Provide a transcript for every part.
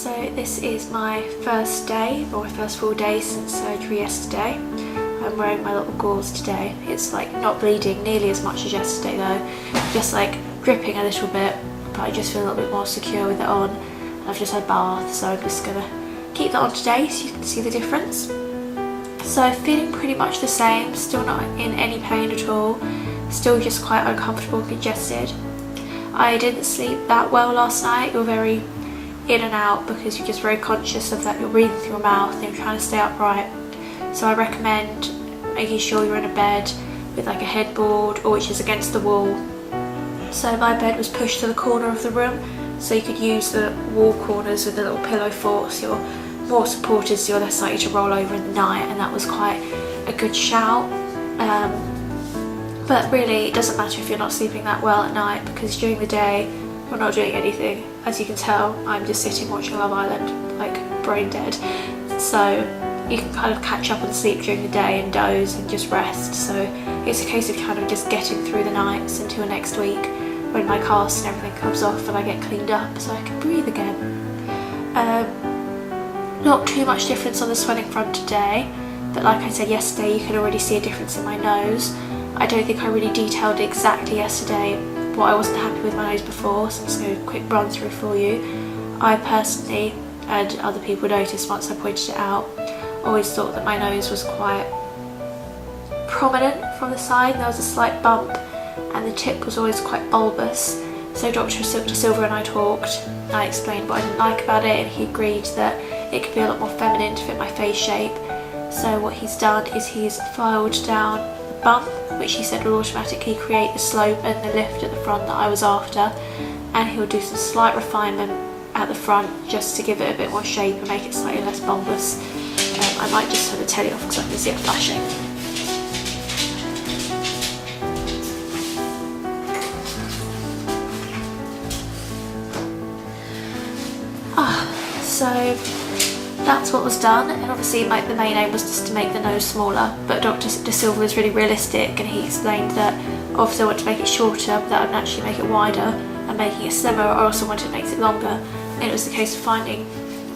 So this is my first day, or my first full day since surgery yesterday. I'm wearing my little gauze today. It's like not bleeding nearly as much as yesterday though, just like dripping a little bit, but I just feel a little bit more secure with it on. I've just had a bath, so I'm just gonna keep that on today so you can see the difference. So feeling pretty much the same, still not in any pain at all, still just quite uncomfortable, congested. I didn't sleep that well last night. You're very in and out because you're just very conscious of that you're breathing through your mouth and you're trying to stay upright. So I recommend making sure you're in a bed with like a headboard or which is against the wall. So my bed was pushed to the corner of the room, so you could use the wall corners with a little pillow fort, so you're more supported, so you're less likely to roll over in the night, and that was quite a good shout. But really it doesn't matter if you're not sleeping that well at night, because during the day we're not doing anything. As you can tell, I'm just sitting watching Love Island, like brain dead. So you can kind of catch up on sleep during the day and doze and just rest. So it's a case of kind of just getting through the nights until next week when my cast and everything comes off and I get cleaned up so I can breathe again. Not too much difference on the swelling front today, but like I said yesterday, you can already see a difference in my nose. I don't think I really detailed exactly yesterday what I wasn't happy with my nose before, so I'm just going to do a quick run through for you. I personally, and other people noticed once I pointed it out, always thought that my nose was quite prominent from the side. There was a slight bump and the tip was always quite bulbous. So Dr. De Silva and I talked, and I explained what I didn't like about it, and he agreed that it could be a lot more feminine to fit my face shape. So what he's done is he's filed down the bump, which he said will automatically create the slope and the lift at the front that I was after, and he'll do some slight refinement at the front just to give it a bit more shape and make it slightly less bulbous. I might just turn the telly off because I can see it flashing. So that's what was done, and obviously like the main aim was just to make the nose smaller, but Dr. De Silva was really realistic and he explained that obviously I want to make it shorter, but that would naturally make it wider, and making it slimmer I also wanted to make it longer, and it was the case of finding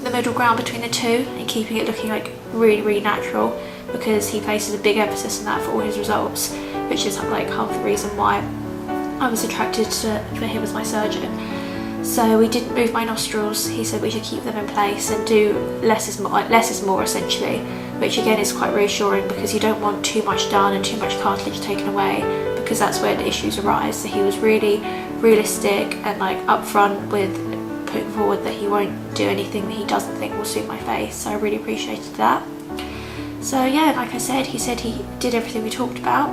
the middle ground between the two and keeping it looking like really natural, because he places a big emphasis on that for all his results, which is like half the reason why I was attracted to him as my surgeon. So we didn't move my nostrils. He said we should keep them in place and do less is more, like less is more essentially, which again is quite reassuring because you don't want too much done and too much cartilage taken away, because that's where the issues arise. So he was really realistic and like upfront with putting forward that he won't do anything that he doesn't think will suit my face, so I really appreciated that. So yeah, like I said, he said he did everything we talked about.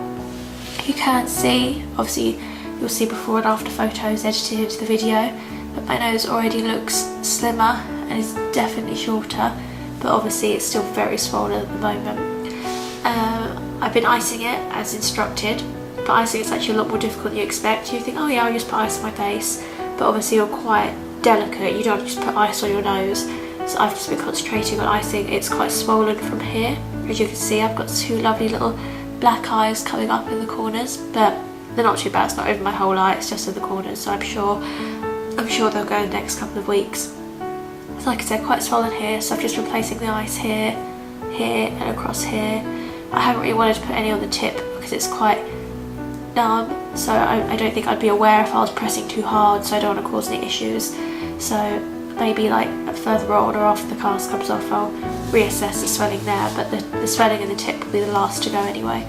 You can't see, obviously you'll see before and after photos edited into the video, but my nose already looks slimmer and is definitely shorter, but obviously it's still very swollen at the moment. I've been icing it as instructed, but icing is actually a lot more difficult than you expect. You think, oh yeah, I'll just put ice on my face, but obviously you're quite delicate, you don't just put ice on your nose. So I've just been concentrating on icing. It's quite swollen from here. As you can see, I've got two lovely little black eyes coming up in the corners, but they're not too bad. It's not over my whole eye, it's just in the corners, so I'm sure they'll go in the next couple of weeks. So like I said, quite swollen here, so I've just been placing the ice here, here and across here. I haven't really wanted to put any on the tip because it's quite numb, so I don't think I'd be aware if I was pressing too hard, so I don't want to cause any issues. So maybe like further on or after the cast comes off I'll reassess the swelling there, but the swelling in the tip will be the last to go anyway.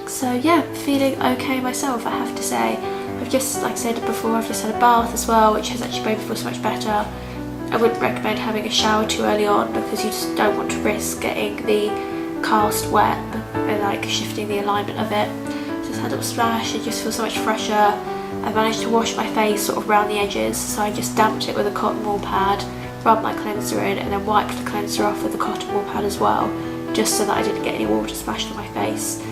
So yeah, feeling okay myself, I have to say. I've just, like I said before, I've just had a bath as well, which has actually made me feel so much better. I wouldn't recommend having a shower too early on because you just don't want to risk getting the cast wet and like shifting the alignment of it. Just had a little splash, it just feels so much fresher. I managed to wash my face sort of around the edges, so I just damped it with a cotton wool pad, rubbed my cleanser in and then wiped the cleanser off with the cotton wool pad as well, just so that I didn't get any water splashed on my face.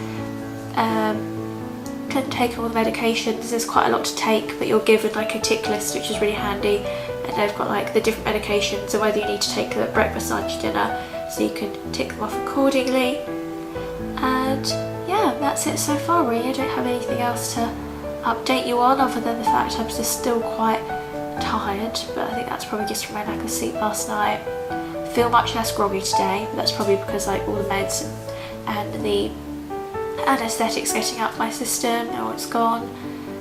Couldn't take all the medications, there's quite a lot to take, but you're given like a tick list, which is really handy, and they've got like the different medications and whether you need to take them at breakfast, lunch, dinner, so you can tick them off accordingly. And yeah, that's it so far really. I don't have anything else to update you on other than the fact I'm just still quite tired, but I think that's probably just from my lack of sleep last night. Feel much less groggy today, but that's probably because like all the meds and the anaesthetics getting out of my system, now it's gone,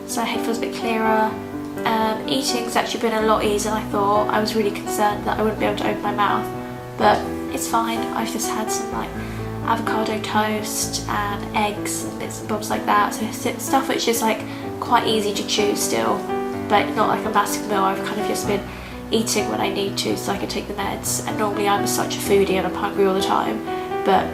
so my head feels a bit clearer. Eating's actually been a lot easier than I thought. I was really concerned that I wouldn't be able to open my mouth, but it's fine. I've just had some like avocado toast and eggs and bits and bobs like that, so it's stuff which is like quite easy to chew still, but not like a massive meal. I've kind of just been eating when I need to so I can take the meds, and normally I'm such a foodie and I'm hungry all the time, but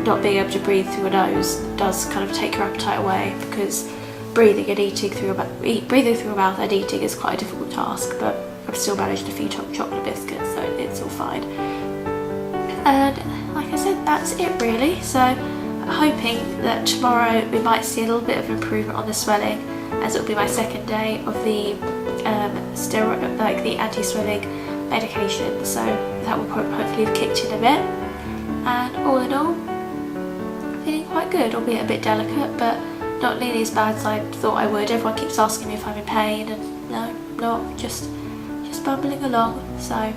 not being able to breathe through a nose does kind of take your appetite away, because breathing through a mouth and eating is quite a difficult task, but I've still managed to feed on chocolate biscuits, so it's all fine. And like I said, that's it really. So hoping that tomorrow we might see a little bit of improvement on the swelling, as it'll be my second day of the steroid, like the anti-swelling medication, so that will hopefully have kicked in a bit. And all in all, feeling quite good, albeit a bit delicate, but not nearly as bad as I thought I would. Everyone keeps asking me if I'm in pain, and no, not, just bumbling along. So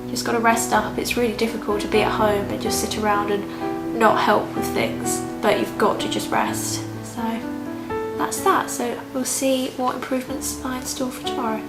just got to rest up. It's really difficult to be at home and just sit around and not help with things, but you've got to just rest. So that's that. So we'll see what improvements are in store for tomorrow.